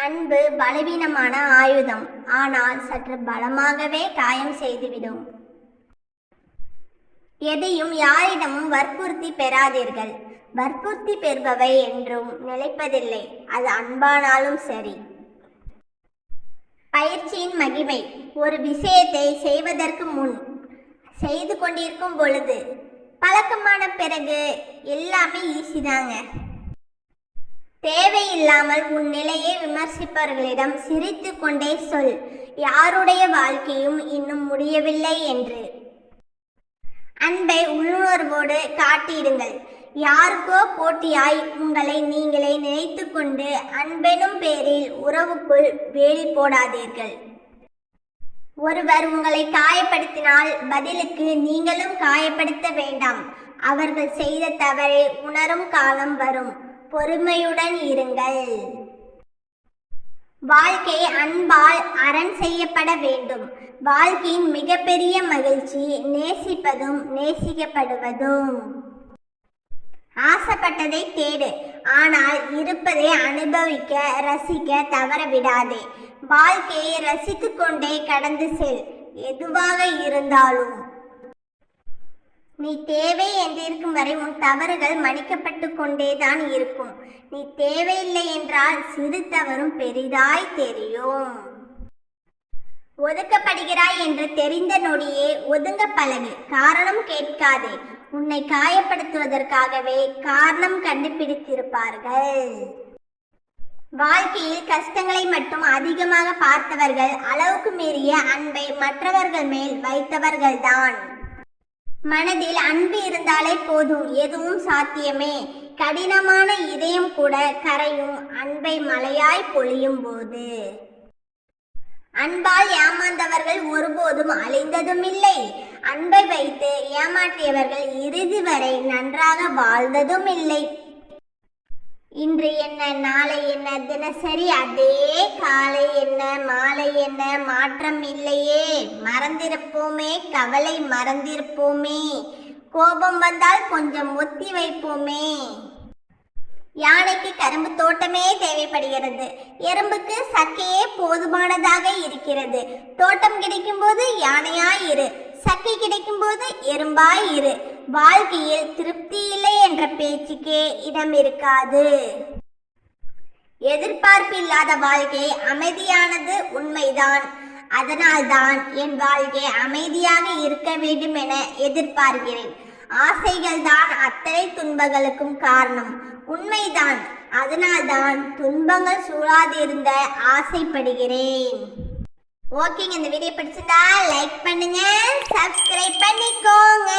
அன்பு பலவீனமான ஆயுதம், ஆனால் சற்று பலமாகவே காயம் செய்துவிடும். எதையும் யாரிடமும் வற்புறுத்தி பெறாதீர்கள். வற்புறுத்தி பெறுபவை என்றும் நிலைப்பதில்லை. அது அன்பானாலும் சரி. பயிற்சியின் மகிமை. ஒரு விஷயத்தை செய்வதற்கு முன், செய்து கொண்டிருக்கும் பொழுது, பழக்கமான பிறகு எல்லாமே ஈஸிதாங்க. தேவையில்லாமல் உன் நிலையை விமர்சிப்பவர்களிடம் சிரித்து கொண்டே சொல், யாருடைய வாழ்க்கையும் இன்னும் முடியவில்லை என்று. அன்பை உள்ளுணர்வோடு காட்டிடுங்கள். யாருக்கோ போட்டியாய் உங்களை நீங்களே நினைத்து கொண்டு அன்பெனும் பேரில் உறவுக்குள் வேலி போடாதீர்கள். ஒருவர் உங்களை காயப்படுத்தினால் பதிலுக்கு நீங்களும் காயப்படுத்த வேண்டாம். அவர்கள் செய்த தவறை உணரும் காலம் வரும். பொறுமையுடன் இருங்கள். வாழ்க்கை அன்பால் அரண் செய்யப்பட வேண்டும். வாழ்க்கையின் மிகப்பெரிய மகிழ்ச்சி நேசிப்பதும் நேசிக்கப்படுவதும். ஆசைப்பட்டதை தேடு, ஆனால் இருப்பதை அனுபவிக்க ரசிக்க தவற விடாதே. வாழ்க்கையை ரசித்து கொண்டே கடந்து செல், எதுவாக இருந்தாலும். நீ தேவை என்றிருக்கும் வரை உன் தவறுகள் மன்னிக்கப்பட்டு கொண்டேதான் இருக்கும். நீ தேவையில்லை என்றால் சிறு தவறும் பெரிதாய் தெரியும். ஒதுக்கப்படுகிறாய் என்று தெரிந்த நொடியே ஒதுங்க பழகு. காரணம் கேட்காதே. உன்னை காயப்படுத்துவதற்காகவே காரணம் கண்டுபிடித்திருப்பார்கள். வாழ்க்கையில் கஷ்டங்களை மட்டும் அதிகமாக பார்த்தவர்கள் அளவுக்கு மீறிய அன்பை மற்றவர்கள் மேல் வைத்தவர்கள்தான். மனதில் அன்பு இருந்தாலே போதும், எதுவும் சாத்தியமே. கடினமான இதயம் கூட கரையும் அன்பை மழையாய் பொழியும் போது. அன்பால் ஏமாந்தவர்கள் ஒருபோதும் அழிந்ததும் இல்லை. அன்பை வைத்து ஏமாற்றியவர்கள் இறுதி வரை நன்றாக வாழ்ந்ததும் இல்லை. இன்று என்ன, நாளை என்ன, தினசரி அதே. காலை என்ன, மாலை என்ன, மாற்றம் இல்லையே. மறந்திருப்போமே, கவலை மறந்திருப்போமே. கோபம் வந்தால் கொஞ்சம் ஒத்தி வைப்போமே. யானைக்கு கரும்பு தோட்டமே தேவைப்படுகிறது. எறும்புக்கு சக்கையே போதுமானதாக இருக்கிறது. தோட்டம் கிடைக்கும் போது யானையாய் இரு, சக்கை கிடைக்கும் போது எறும்பாய் இரு. வாழ்க்கையில் திருப்தி இல்லை என்ற பேச்சுக்கே இடம் இருக்காது. எதிர்பார்ப்பு இல்லாத வாழ்க்கை அமைதியானது உண்மைதான். அதனால்தான் என் வாழ்க்கை அமைதியாக இருக்க வேண்டும் என எதிர்பார்க்கிறேன். ஆசைகள் தான் அத்தனை துன்பங்களுக்கும் காரணம். உண்மைதான். அதனால்தான் துன்பங்கள் சூழாதிருந்த ஆசைப்படுகிறேன். ஓகேங்க, இந்த வீடியோ பிடிச்சிருந்தா லைக் பண்ணுங்க, சப்ஸ்கிரைப் பண்ணிக்கோங்க.